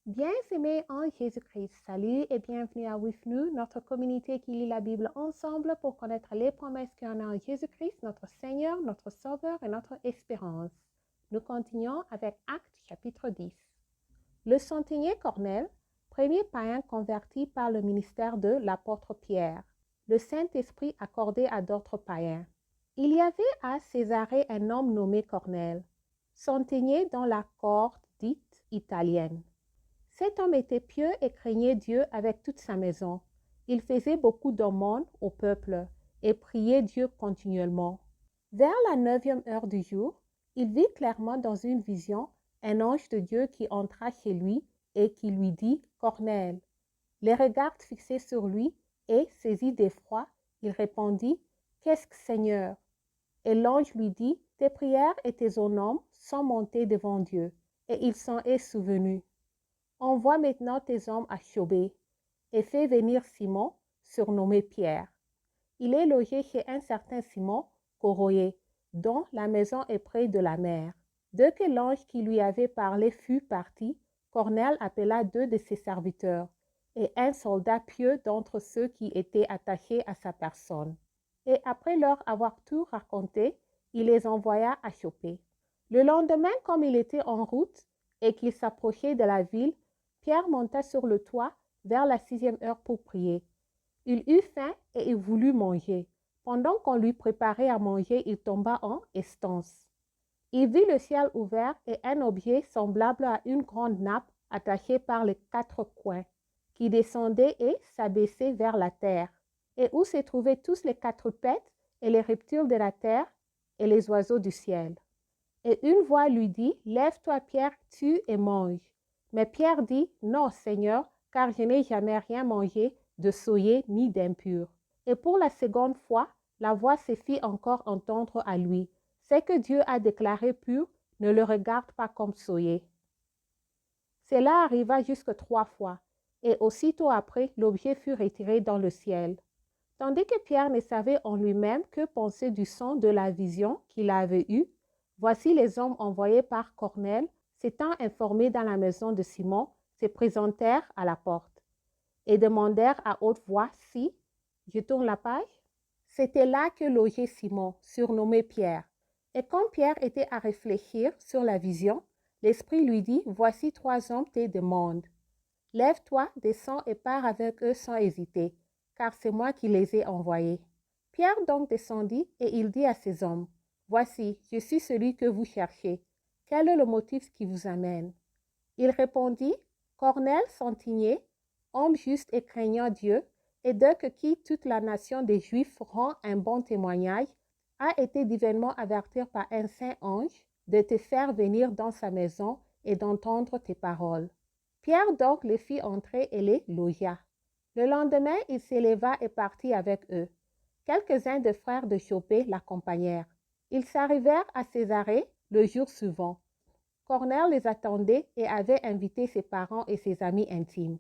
Bien-aimés en Jésus-Christ, salut et bienvenue à With Nous, notre communauté qui lit la Bible ensemble pour connaître les promesses qu'il y en a en Jésus-Christ, notre Seigneur, notre Sauveur et notre espérance. Nous continuons avec Actes chapitre 10. Le centenier Corneille, premier païen converti par le ministère de l'apôtre Pierre, le Saint-Esprit accordé à d'autres païens. Il y avait à Césarée un homme nommé Corneille, centenier dans la cohorte dite italienne. Cet homme était pieux et craignait Dieu avec toute sa maison. Il faisait beaucoup d'aumônes au peuple et priait Dieu continuellement. Vers la 9e heure du jour, il vit clairement dans une vision un ange de Dieu qui entra chez lui et qui lui dit « Corneille ». Les regards fixés sur lui et, saisi d'effroi, il répondit « Qu'est-ce que Seigneur ?» Et l'ange lui dit « Tes prières et tes honneurs sont montés devant Dieu, et il s'en est souvenu. Envoie maintenant tes hommes à Chobé et fais venir Simon, surnommé Pierre. Il est logé chez un certain Simon, Coroyer, dont la maison est près de la mer. Dès que l'ange qui lui avait parlé fut parti, Corneille appela 2 de ses serviteurs et un soldat pieux d'entre ceux qui étaient attachés à sa personne. Et après leur avoir tout raconté, il les envoya à Chopé. Le lendemain, comme il était en route et qu'il s'approchait de la ville, Pierre monta sur le toit vers la 6e heure pour prier. Il eut faim et il voulut manger. Pendant qu'on lui préparait à manger, il tomba en estance. Il vit le ciel ouvert et un objet semblable à une grande nappe attachée par les 4 coins, qui descendait et s'abaissait vers la terre, et où se trouvaient tous les quadrupèdes et les reptiles de la terre et les oiseaux du ciel. Et une voix lui dit, « Lève-toi, Pierre, tue et mange. » Mais Pierre dit, « Non, Seigneur, car je n'ai jamais rien mangé de souillé ni d'impur. » Et pour la seconde fois, la voix se fit encore entendre à lui. « Ce que Dieu a déclaré pur, ne le regarde pas comme souillé. » Cela arriva jusque 3 fois, et aussitôt après, l'objet fut retiré dans le ciel. Tandis que Pierre ne savait en lui-même que penser du sens de la vision qu'il avait eue, voici les hommes envoyés par Corneille, s'étant informés dans la maison de Simon, se présentèrent à la porte et demandèrent à haute voix si, je tourne la page, c'était là que logeait Simon, surnommé Pierre. Et quand Pierre était à réfléchir sur la vision, l'Esprit lui dit, « Voici 3 hommes te demandent. Lève-toi, descends et pars avec eux sans hésiter, car c'est moi qui les ai envoyés. » Pierre donc descendit et il dit à ces hommes, « Voici, je suis celui que vous cherchez. Quel est le motif qui vous amène? » Il répondit, « Corneille centenier, homme juste et craignant Dieu, et de qui toute la nation des Juifs rend un bon témoignage, a été divinement averti par un saint ange de te faire venir dans sa maison et d'entendre tes paroles. » Pierre donc les fit entrer et les logea. Le lendemain, il s'éleva et partit avec eux. Quelques-uns des frères de Chopé l'accompagnèrent. Ils s'arrivèrent à Césarée le jour suivant. Corneille les attendait et avait invité ses parents et ses amis intimes.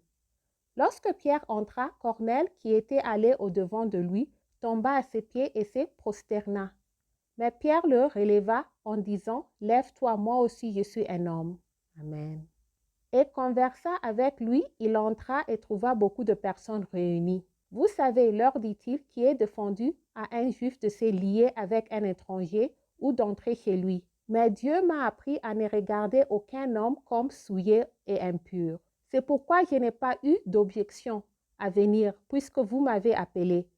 Lorsque Pierre entra, Corneille, qui était allé au-devant de lui, tomba à ses pieds et se prosterna. Mais Pierre le releva en disant, « Lève-toi, moi aussi je suis un homme. » Amen. Et conversa avec lui, il entra et trouva beaucoup de personnes réunies. « Vous savez, leur dit-il, qui est défendu à un juif de se lier avec un étranger ou d'entrer chez lui. Mais Dieu m'a appris à ne regarder aucun homme comme souillé et impur. C'est pourquoi je n'ai pas eu d'objection à venir, puisque vous m'avez appelé.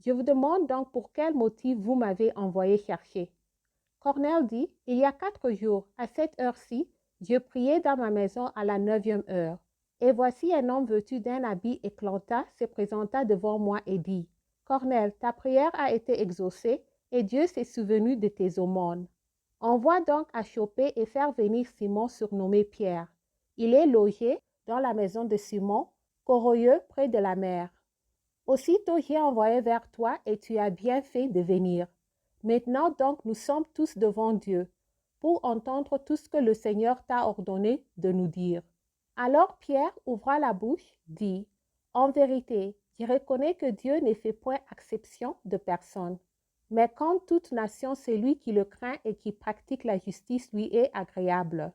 Je vous demande donc pour quel motif vous m'avez envoyé chercher. » Corneille dit, « Il y a 4 jours, à cette heure-ci, je priais dans ma maison à la 9e heure. Et voici un homme vêtu d'un habit éclatant se présenta devant moi et dit, « Corneille, ta prière a été exaucée et Dieu s'est souvenu de tes aumônes. Envoie donc à Chopé et faire venir Simon surnommé Pierre. Il est logé dans la maison de Simon, Coroyeux près de la mer. Aussitôt j'ai envoyé vers toi et tu as bien fait de venir. Maintenant donc nous sommes tous devant Dieu pour entendre tout ce que le Seigneur t'a ordonné de nous dire. » Alors Pierre ouvra la bouche, dit, « En vérité, je reconnais que Dieu ne fait point exception de personne. Mais quand toute nation, c'est lui qui le craint et qui pratique la justice lui est agréable. »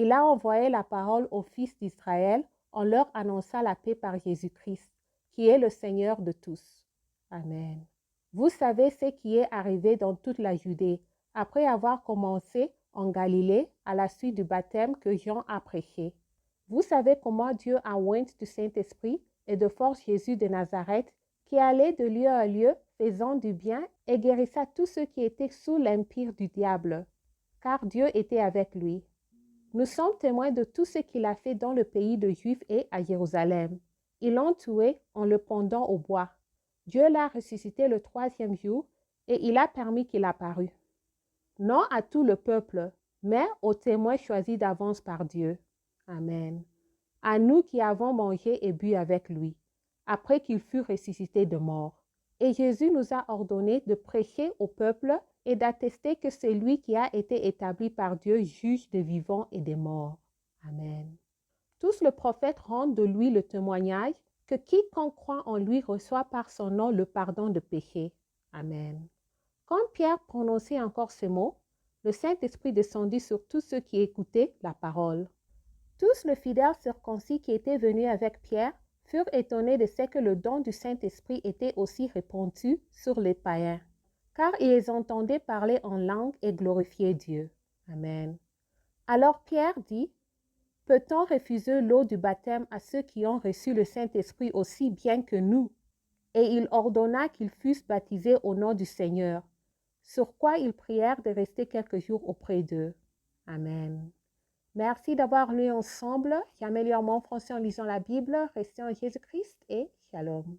Il a envoyé la parole aux fils d'Israël en leur annonçant la paix par Jésus-Christ, qui est le Seigneur de tous. Amen. Vous savez ce qui est arrivé dans toute la Judée, après avoir commencé en Galilée à la suite du baptême que Jean a prêché. Vous savez comment Dieu a oint du Saint-Esprit et de force Jésus de Nazareth, qui allait de lieu à lieu, faisant du bien et guérissant tous ceux qui étaient sous l'empire du diable, car Dieu était avec lui. Nous sommes témoins de tout ce qu'il a fait dans le pays de Juifs et à Jérusalem. Ils l'ont tué en le pendant au bois. Dieu l'a ressuscité le 3e jour et il a permis qu'il apparût. Non à tout le peuple, mais aux témoins choisis d'avance par Dieu. Amen. À nous qui avons mangé et bu avec lui, après qu'il fut ressuscité de mort. Et Jésus nous a ordonné de prêcher au peuple et d'attester que c'est lui qui a été établi par Dieu juge des vivants et des morts. Amen. Tous les prophètes rendent de lui le témoignage que quiconque croit en lui reçoit par son nom le pardon de péché. Amen. Quand Pierre prononçait encore ces mots, le Saint-Esprit descendit sur tous ceux qui écoutaient la parole. Tous les fidèles circoncis qui étaient venus avec Pierre furent étonnés de ce que le don du Saint-Esprit était aussi répandu sur les païens, car ils entendaient parler en langue et glorifier Dieu. Amen. Alors Pierre dit, « Peut-on refuser l'eau du baptême à ceux qui ont reçu le Saint-Esprit aussi bien que nous ?» Et il ordonna qu'ils fussent baptisés au nom du Seigneur, sur quoi ils prièrent de rester quelques jours auprès d'eux. Amen. Merci d'avoir lu ensemble. J'améliore mon français en lisant la Bible. Restez en Jésus-Christ et shalom.